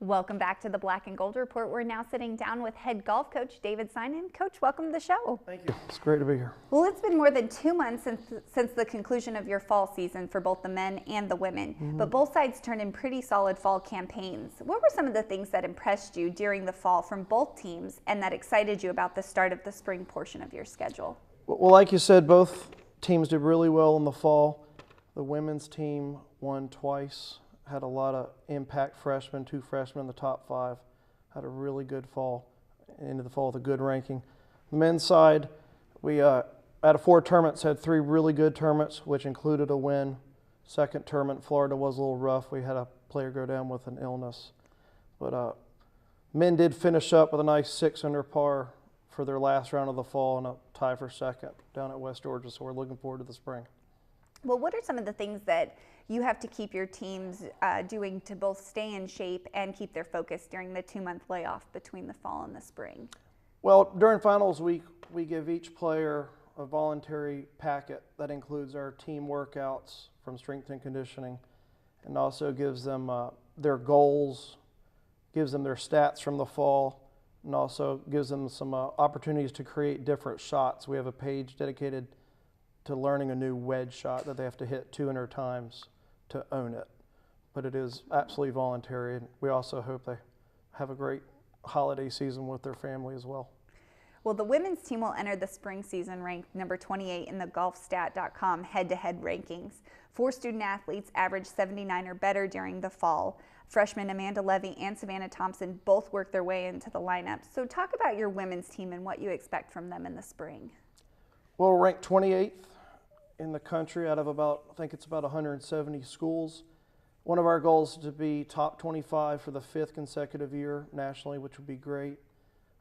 Welcome back to the Black and Gold Report. We're now sitting down with head golf coach David Synan. Coach, welcome to the show. Thank you. It's great to be here. Well, it's been more than 2 months since the conclusion of your fall season for both the men and the women, but both sides turned in pretty solid fall campaigns. What were some of the things that impressed you during the fall from both teams and that excited you about the start of the spring portion of your schedule? Well, like you said, both teams did really well in the fall. The women's team won twice, had a lot of impact freshmen, 2 freshmen in the top 5, had a really good fall, into the fall with a good ranking. The men's side, we out of 4 tournaments had 3 really good tournaments, which included a win. Second tournament, Florida was a little rough. We had a player go down with an illness. But men did finish up with a nice 6 under par for their last round of the fall and a tie for second down at West Georgia, so we're looking forward to the spring. Well, what are some of the things that you have to keep your teams doing to both stay in shape and keep their focus during the 2-month layoff between the fall and the spring? Well, during finals week, we give each player a voluntary packet that includes our team workouts from strength and conditioning, and also gives them their goals, gives them their stats from the fall, and also gives them some opportunities to create different shots. We have a page dedicated to learning a new wedge shot that they have to hit 200 times to own it. But it is absolutely voluntary, and we also hope they have a great holiday season with their family as well. Well, the women's team will enter the spring season ranked number 28 in the golfstat.com head-to-head rankings. 4 student athletes averaged 79 or better during the fall. Freshmen Amanda Levy and Savannah Thompson both worked their way into the lineup. So talk about your women's team and what you expect from them in the spring. Well, we're ranked 28th in the country out of about, I think it's about 170 schools. One of our goals is to be top 25 for the 5th consecutive year nationally, which would be great.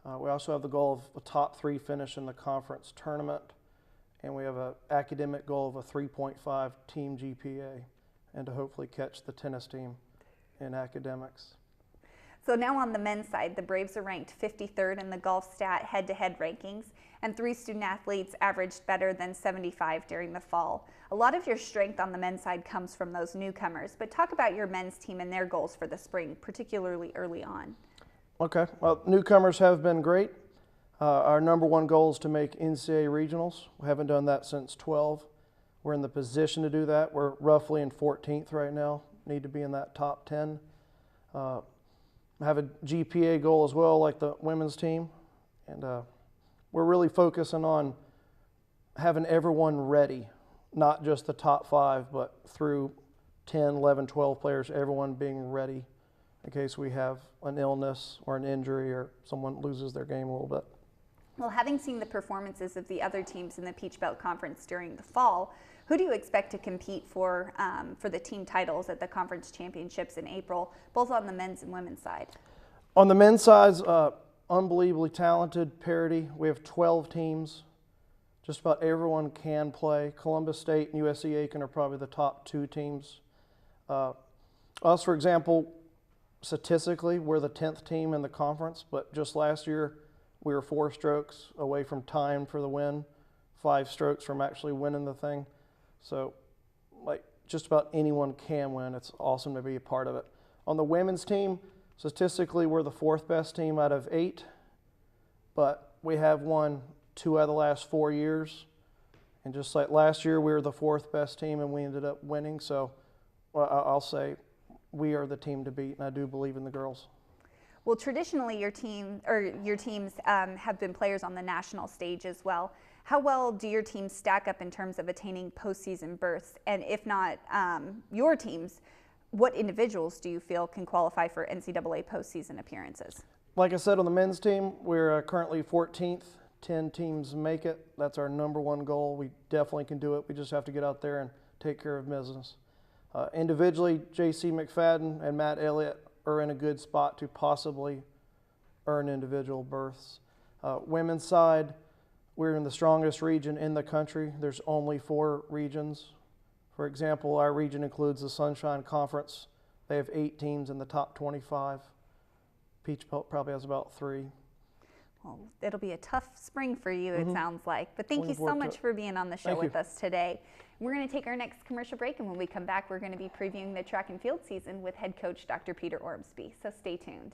We also have the goal of a top 3 finish in the conference tournament, and we have an academic goal of a 3.5 team GPA, and to hopefully catch the tennis team in academics. So now on the men's side, the Braves are ranked 53rd in the GolfStat head-to-head rankings, and 3 student athletes averaged better than 75 during the fall. A lot of your strength on the men's side comes from those newcomers, but talk about your men's team and their goals for the spring, particularly early on. Okay, well, newcomers have been great. Our number 1 goal is to make NCAA regionals. We haven't done that since 12. We're in the position to do that. We're roughly in 14th right now, need to be in that top 10. Have a GPA goal as well, like the women's team, and we're really focusing on having everyone ready, not just the top 5, but through 10, 11, 12 players, everyone being ready in case we have an illness or an injury or someone loses their game a little bit. Well, having seen the performances of the other teams in the Peach Belt Conference during the fall, who do you expect to compete for the team titles at the conference championships in April, both on the men's and women's side? On the men's side, unbelievably talented parity. We have 12 teams. Just about everyone can play. Columbus State and USC Aiken are probably the top 2 teams. Us, for example, statistically, we're the 10th team in the conference, but just last year we were 4 strokes away from tying for the win, 5 strokes from actually winning the thing. So, like, just about anyone can win. It's awesome to be a part of it. On the women's team, statistically, we're the 4th best team out of 8, but we have won 2 out of the last 4 years. And just like last year, we were the 4th best team, and we ended up winning. So, I'll say we are the team to beat, and I do believe in the girls. Well, traditionally, your teams have been players on the national stage as well. How well do your teams stack up in terms of attaining postseason berths? And if not your teams, what individuals do you feel can qualify for NCAA postseason appearances? Like I said, on the men's team, we're currently 14th. 10 teams make it. That's our number 1 goal. We definitely can do it. We just have to get out there and take care of business. Individually, J.C. McFadden and Matt Elliott are in a good spot to possibly earn individual berths. Women's side, we're in the strongest region in the country. There's only 4 regions. For example, our region includes the Sunshine Conference. They have 8 teams in the top 25. Peach Belt probably has about 3. Well, it'll be a tough spring for you, it sounds like. But thank you so much for being on the show with us today. We're going to take our next commercial break, and when we come back, we're going to be previewing the track and field season with head coach Dr. Peter Ormsby. So stay tuned.